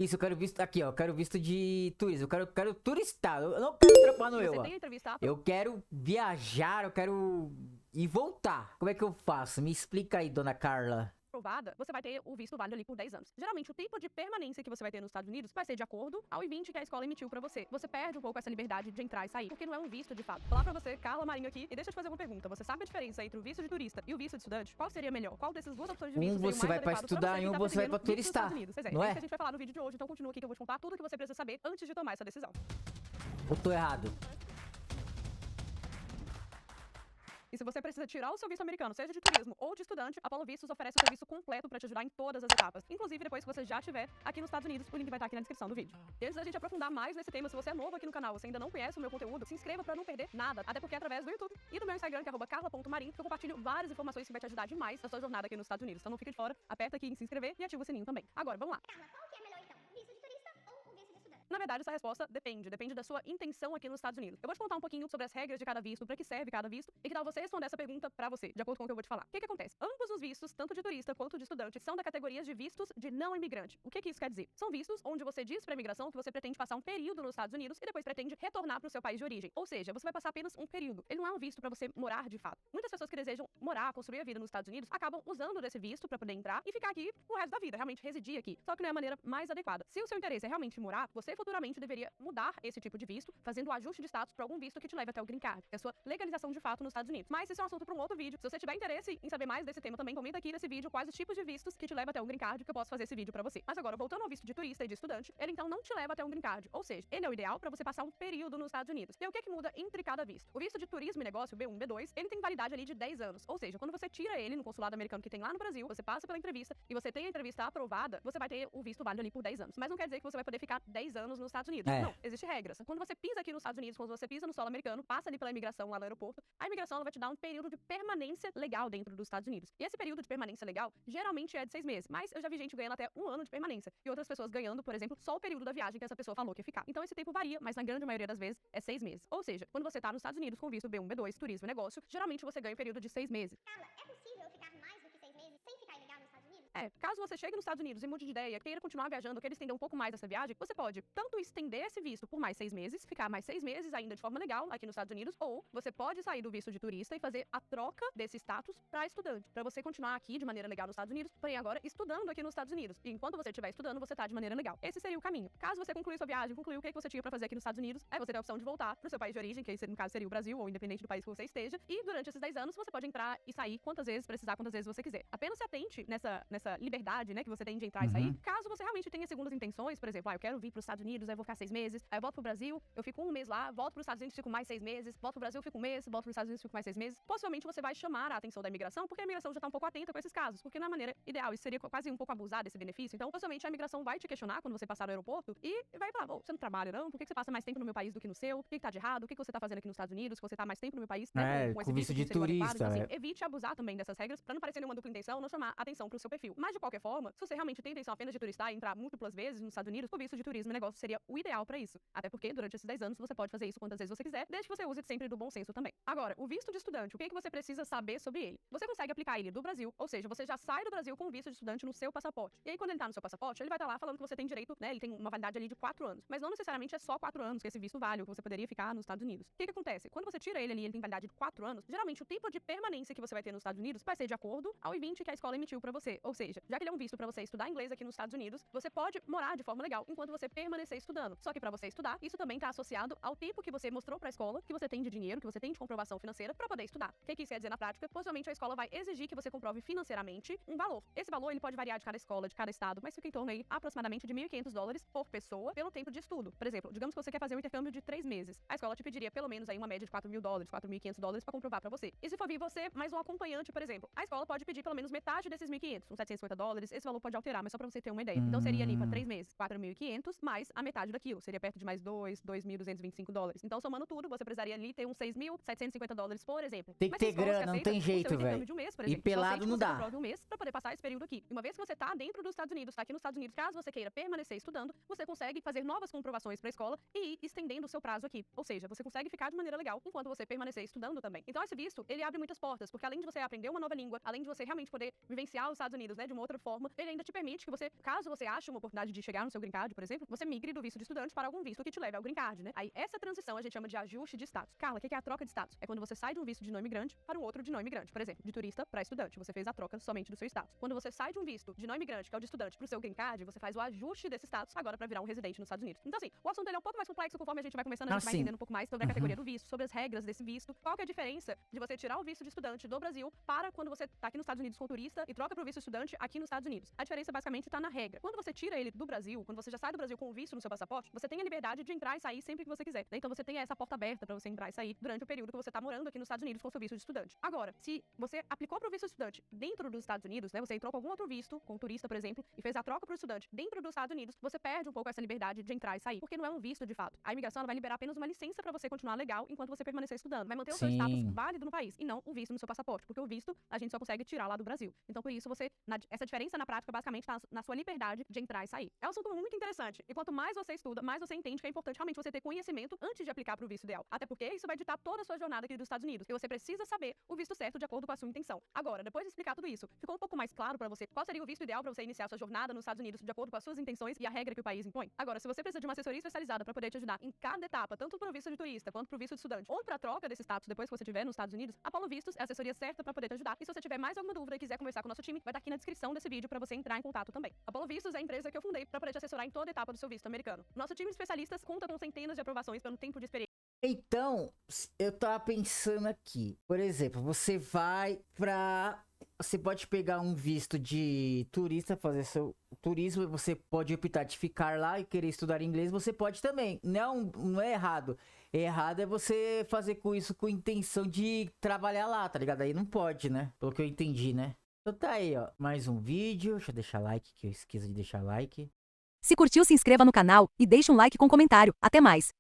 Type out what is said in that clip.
Isso, eu quero visto aqui, ó. Eu quero visto de turismo. Eu quero turistar. Eu não quero trampar no eu, Você ó. tem entrevista Eu quero viajar, eu quero ir voltar. Como é que eu faço? Me explica aí, dona Carla. aprovada, você vai ter o visto válido ali por 10 anos. Geralmente, o tempo de permanência que você vai ter nos Estados Unidos vai ser de acordo ao I-20 que a escola emitiu pra você. Você perde um pouco essa liberdade de entrar e sair, porque não é um visto de fato. Vou falar pra você, Carla Marinho aqui, e deixa eu te fazer uma pergunta. Você sabe a diferença entre o visto de turista e o visto de estudante? Qual seria melhor? Qual dessas duas opções de visto seria o Você mais vai pra adequado estudar você e que tá você vai pra pretendendo vir pros turistar. Estados Unidos? Pois é, Não é é? isso que a gente vai falar no vídeo de hoje, então continua aqui que eu vou te contar tudo o que você precisa saber antes de tomar essa decisão. Eu tô errado. E se você precisa tirar o seu visto americano, seja de turismo ou de estudante, a Polo Vistos oferece o serviço completo para te ajudar em todas as etapas. Inclusive, depois que você já estiver aqui nos Estados Unidos, o link vai estar aqui na descrição do vídeo. E antes da gente aprofundar mais nesse tema, se você é novo aqui no canal, você ainda não conhece o meu conteúdo, se inscreva para não perder nada. Até porque é através do YouTube e do meu Instagram, que é @carla.marim, que eu compartilho várias informações que vai te ajudar demais na sua jornada aqui nos Estados Unidos. Então não fica de fora, aperta aqui em se inscrever e ativa o sininho também. Agora, vamos lá. Carla, qual que é melhor então? Visto de turista ou o visto de estudante? Na verdade, essa resposta depende da sua intenção aqui nos Estados Unidos. Eu vou te contar um pouquinho sobre as regras de cada visto, para que serve cada visto, e que tal você responder essa pergunta pra você, de acordo com o que eu vou te falar. O que acontece? Ambos os vistos, tanto de turista quanto de estudante, são da categoria de vistos de não imigrante. O que isso quer dizer? São vistos onde você diz pra imigração que você pretende passar um período nos Estados Unidos e depois pretende retornar pro seu país de origem. Ou seja, você vai passar apenas um período. Ele não é um visto pra você morar de fato. Muitas pessoas que desejam morar, construir a vida nos Estados Unidos, acabam usando desse visto pra poder entrar e ficar aqui o resto da vida, realmente residir aqui. Só que não é a maneira mais adequada. Se o seu interesse é realmente morar, você futuramente deveria mudar esse tipo de visto, fazendo o ajuste de status para algum visto que te leve até o green card, que é a sua legalização de fato nos Estados Unidos. Mas esse é um assunto para um outro vídeo. Se você tiver interesse em saber mais desse tema também, comenta aqui nesse vídeo quais os tipos de vistos que te levam até o green card, que eu posso fazer esse vídeo para você. Mas agora, voltando ao visto de turista e de estudante, ele então não te leva até um green card, ou seja, ele é o ideal para você passar um período nos Estados Unidos. E o que muda entre cada visto? O visto de turismo e negócio, B1, B2, ele tem validade ali de 10 anos, ou seja, quando você tira ele no consulado americano que tem lá no Brasil, você passa pela entrevista e você tem a entrevista aprovada, você vai ter o visto válido ali por 10 anos. Mas não quer dizer que você vai poder ficar 10 anos nos Estados Unidos. É. Não, existe regras. Quando você pisa aqui nos Estados Unidos, quando você pisa no solo americano, passa ali pela imigração lá no aeroporto, a imigração ela vai te dar um período de permanência legal dentro dos Estados Unidos. E esse período de permanência legal geralmente é de 6 meses, mas eu já vi gente ganhando até 1 ano de permanência e outras pessoas ganhando, por exemplo, só o período da viagem que essa pessoa falou que ia ficar. Então esse tempo varia, mas na grande maioria das vezes é 6 meses. Ou seja, quando você tá nos Estados Unidos com visto B1, B2, turismo e negócio, geralmente você ganha um período de 6 meses. Carla, é possível eu ficar mais do que 6 meses sem ficar ilegal nos Estados Unidos? Caso você chegue nos Estados Unidos e mude de ideia, queira continuar viajando, queira estender um pouco mais essa viagem, você pode tanto estender esse visto por mais 6 meses, ficar mais 6 meses ainda de forma legal aqui nos Estados Unidos, ou você pode sair do visto de turista e fazer a troca desse status para estudante, para você continuar aqui de maneira legal nos Estados Unidos, porém agora estudando aqui nos Estados Unidos. E enquanto você estiver estudando, você tá de maneira legal. Esse seria o caminho. Caso você concluir sua viagem, concluir o que você tinha para fazer aqui nos Estados Unidos, aí você tem a opção de voltar pro seu país de origem, que aí no caso seria o Brasil, ou independente do país que você esteja, e durante esses 10 anos você pode entrar e sair quantas vezes precisar, quantas vezes você quiser. Apenas se atente nessa liberdade, né, que você tem de entrar e sair. Caso você realmente tenha segundas intenções, por exemplo, eu quero vir pros Estados Unidos, aí eu vou ficar 6 meses, aí eu volto pro Brasil, eu fico 1 mês lá, volto pros Estados Unidos, fico mais 6 meses, volto pro Brasil, fico 1 mês, volto pros Estados Unidos, fico mais 6 meses. Possivelmente você vai chamar a atenção da imigração, porque a imigração já tá um pouco atenta com esses casos, porque não é a maneira ideal, isso seria quase um pouco abusar desse benefício. Então, possivelmente a imigração vai te questionar quando você passar no aeroporto e vai falar, você não trabalha não? Por que você passa mais tempo no meu país do que no seu? O que tá de errado? O que você tá fazendo aqui nos Estados Unidos? Que você tá mais tempo no meu país, né? Com esse visto de que seria o adequado. turista, Então, assim, evite abusar também dessas regras pra não parecer nenhuma dupla intenção, não chamar atenção pro seu perfil. Mas, de qualquer forma, se você realmente tem intenção apenas de turistar e entrar múltiplas vezes nos Estados Unidos, o visto de turismo e negócio seria o ideal pra isso. Até porque, durante esses 10 anos, você pode fazer isso quantas vezes você quiser, desde que você use sempre do bom senso também. Agora, o visto de estudante, o que você precisa saber sobre ele? Você consegue aplicar ele do Brasil, ou seja, você já sai do Brasil com o visto de estudante no seu passaporte. E aí, quando ele tá no seu passaporte, ele vai estar lá falando que você tem direito, né? Ele tem uma validade ali de 4 anos. Mas não necessariamente é só 4 anos que esse visto vale, ou que você poderia ficar nos Estados Unidos. O que acontece? Quando você tira ele ali, ele tem validade de 4 anos, geralmente o tempo de permanência que você vai ter nos Estados Unidos vai ser de acordo ao I-20 que a escola emitiu pra você. Ou seja, já que ele é um visto pra você estudar inglês aqui nos Estados Unidos, você pode morar de forma legal enquanto você permanecer estudando. Só que pra você estudar, isso também tá associado ao tempo que você mostrou pra escola, que você tem de dinheiro, que você tem de comprovação financeira pra poder estudar. O que isso quer dizer na prática? Possivelmente a escola vai exigir que você comprove financeiramente um valor. Esse valor ele pode variar de cada escola, de cada estado, mas fica em torno aí aproximadamente de $1.500 por pessoa pelo tempo de estudo. Por exemplo, digamos que você quer fazer um intercâmbio de 3 meses. A escola te pediria pelo menos aí uma média de $4.000, $4.500 pra comprovar pra você. E se for vir você mais um acompanhante, por exemplo, a escola pode pedir pelo menos metade desses 1.500, uns $750. Esse valor pode alterar, mas só pra você ter uma ideia. Então seria ali pra 3 meses, 4.500 mais a metade daquilo. Seria perto de mais $2.225. Então, somando tudo, você precisaria ali ter uns $6.750, por exemplo. Tem que ter grana, não tem jeito, velho. E pelado não dá. Um mês pra poder passar esse período aqui. E uma vez que você tá dentro dos Estados Unidos, tá aqui nos Estados Unidos, caso você queira permanecer estudando, você consegue fazer novas comprovações pra escola e ir estendendo o seu prazo aqui. Ou seja, você consegue ficar de maneira legal enquanto você permanecer estudando também. Então, esse visto, ele abre muitas portas, porque além de você aprender uma nova língua, além de você realmente poder vivenciar os Estados Unidos, né, de uma outra forma, ele ainda te permite que você, caso você ache uma oportunidade de chegar no seu green card, por exemplo, você migre do visto de estudante para algum visto que te leve ao green card, né? Aí essa transição a gente chama de ajuste de status. Carla, o que é a troca de status? É quando você sai de um visto de não imigrante para um outro de não imigrante. Por exemplo, de turista para estudante, você fez a troca somente do seu status. Quando você sai de um visto de não imigrante, que é o de estudante, para o seu green card, você faz o ajuste desse status agora para virar um residente nos Estados Unidos. Então assim, o assunto ele é um pouco mais complexo conforme a gente vai começando, a gente vai entendendo um pouco mais sobre a categoria do visto, sobre as regras desse visto, qual que é a diferença de você tirar o visto de estudante do Brasil para quando você tá aqui nos Estados Unidos com turista e troca pro visto estudante aqui nos Estados Unidos. A diferença basicamente tá na regra. Quando você tira ele do Brasil, quando você já sai do Brasil com o visto no seu passaporte, você tem a liberdade de entrar e sair sempre que você quiser, né? Então você tem essa porta aberta para você entrar e sair durante o período que você tá morando aqui nos Estados Unidos com o seu visto de estudante. Agora, se você aplicou pro visto estudante dentro dos Estados Unidos, né? Você entrou com algum outro visto, com turista, por exemplo, e fez a troca pro estudante dentro dos Estados Unidos, você perde um pouco essa liberdade de entrar e sair, porque não é um visto de fato. A imigração ela vai liberar apenas uma licença para você continuar legal enquanto você permanecer estudando. Vai manter o seu status válido no país e não um visto no seu passaporte, porque o visto a gente só consegue tirar lá do Brasil. Então por isso essa diferença na prática basicamente tá na sua liberdade de entrar e sair. É um assunto muito interessante. E quanto mais você estuda, mais você entende que é importante realmente você ter conhecimento antes de aplicar pro visto ideal. Até porque isso vai ditar toda a sua jornada aqui dos Estados Unidos. E você precisa saber o visto certo de acordo com a sua intenção. Agora, depois de explicar tudo isso, ficou um pouco mais claro para você qual seria o visto ideal para você iniciar sua jornada nos Estados Unidos de acordo com as suas intenções e a regra que o país impõe? Agora, se você precisa de uma assessoria especializada para poder te ajudar em cada etapa, tanto pro visto de turista quanto pro visto de estudante, ou pra troca desse status depois que você estiver nos Estados Unidos, a Polo Vistos é a assessoria certa para poder te ajudar. E se você tiver mais alguma dúvida e quiser conversar com o nosso time, vai estar aqui na descrição desse vídeo para você entrar em contato também. A Polo Vistos é a empresa que eu fundei para poder te assessorar em toda etapa do seu visto americano. Nosso time de especialistas conta com centenas de aprovações pelo tempo de experiência. Então, eu tava pensando aqui, por exemplo, você pode pegar um visto de turista, fazer seu turismo, você pode optar de ficar lá e querer estudar inglês, você pode também. Não é errado. Errado é você fazer com isso com intenção de trabalhar lá, tá ligado? Aí não pode, né? Pelo que eu entendi, né? Então tá aí, ó, mais um vídeo. Deixa eu deixar like, que eu esqueço de deixar like. Se curtiu, se inscreva no canal e deixe um like com comentário. Até mais!